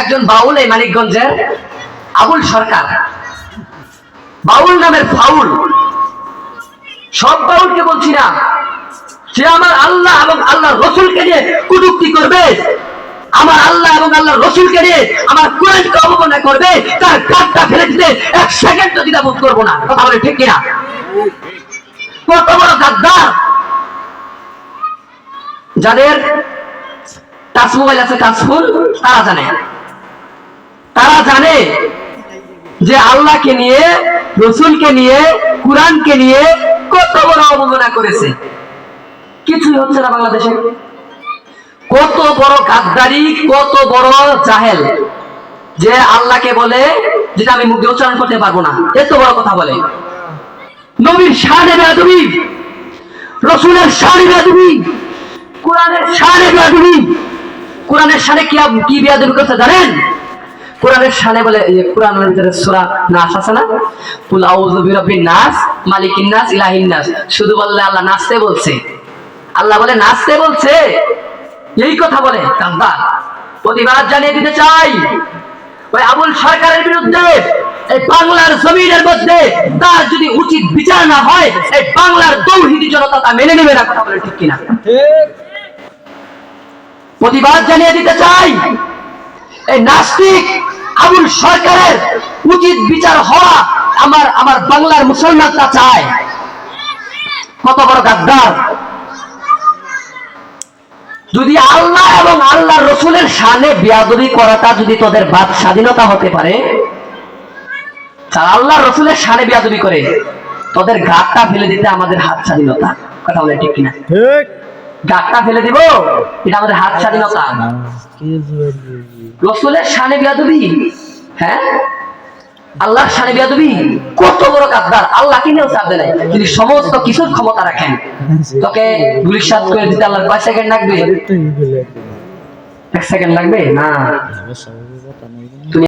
একজন বাউল এই মানিকগঞ্জের আবুল সরকার, বাউল নামের ফাউল। সব বাউলকে বলছি না, সে আমার আল্লাহ এবং আল্লাহ রসুলকে নিয়ে কটূক্তি করবে, আমার আল্লাহ এবং আল্লাহ রসুলকে নিয়ে আমার কোরআনকে অবমাননা করবে, তার গাঁটটা ফেলে দিতে এক সেকেন্ড দ্বিধা বোধ করবো না। কথা বলে ঠিক কিনা? কত বড় গাদ্দার! যাদের টাচ মোবাইল আছে, টাচ ফোন, তারা জানে যে আল্লাহকে নিয়ে, রসুলকে নিয়ে, কুরআনকে নিয়ে কত বড় অবমাননা করেছে। কিছুই হচ্ছে না বাংলাদেশে। কত বড় গাদ্দারি, কত বড় জাহেল যে আল্লাহকে বলে যেটা আমি মুখে উচ্চারণ করতে পারবো না, এত বড় কথা বলে। নবীর শানে বেয়াদবি, রসুলের শানে বেয়াদবি, কোরআনের শানে বেয়াদবি। কোরআনের শানে কি বেয়াদবি করতে জানেন? কোরআনের শানে বলে, কোরআনের ভিতরে সূরা নাস আছে না, কুল আউযু বিরাব্বিন নাস মালিকিন নাস ইলাহিন নাস, শুধু বললে আল্লাহ নাচতে বলছে, আল্লাহ বলে নাচতে বলছে, এই কথা বলে গাদ্দার। প্রতিবাদ জানিয়ে দিতে চাই ওই আবুল সরকারের বিরুদ্ধে। এই বাংলার জমিনের মধ্যে তার যদি উচিত বিচার না হয়, এই বাংলার তৌহিদি জনতা তা মেনে নেবে না। কথা বলে ঠিক কিনা? প্রতিবাদ জানিয়ে দিতে চাই এই নাস্তিক আবুল সরকারের উচিত বিচার হওয়া আমার বাংলার মুসলমান তা চায়। কত বড় গাদ্দার! যদি আল্লাহ এবং আল্লাহ রসুলের শানে বেয়াদবি করাটা যদি তোদের বাদ স্বাধীনতা হতে পারে, আল্লাহ রসুলের শানে বেয়াদবি করে তোদের গাঁটটা ফেলে দিতে আমাদের হাত স্বাধীনতা। কথা বলে ঠিক কিনা? গাঁটটা ফেলে দিব, এটা আমাদের হাত স্বাধীনতা। রসুলের শানে বেয়াদবি, হ্যাঁ, আল্লাহর শানে বেয়াদবি, কত বড় গাদ্দার! আল্লাহ কিনেও চাপ দেয়, যদি সমস্ত কিছুর ক্ষমতা রাখেন, তোকে গুলিশাত করে দিতে আল্লাহর কয় সেকেন্ড লাগবে? 1 সেকেন্ড লাগবে না।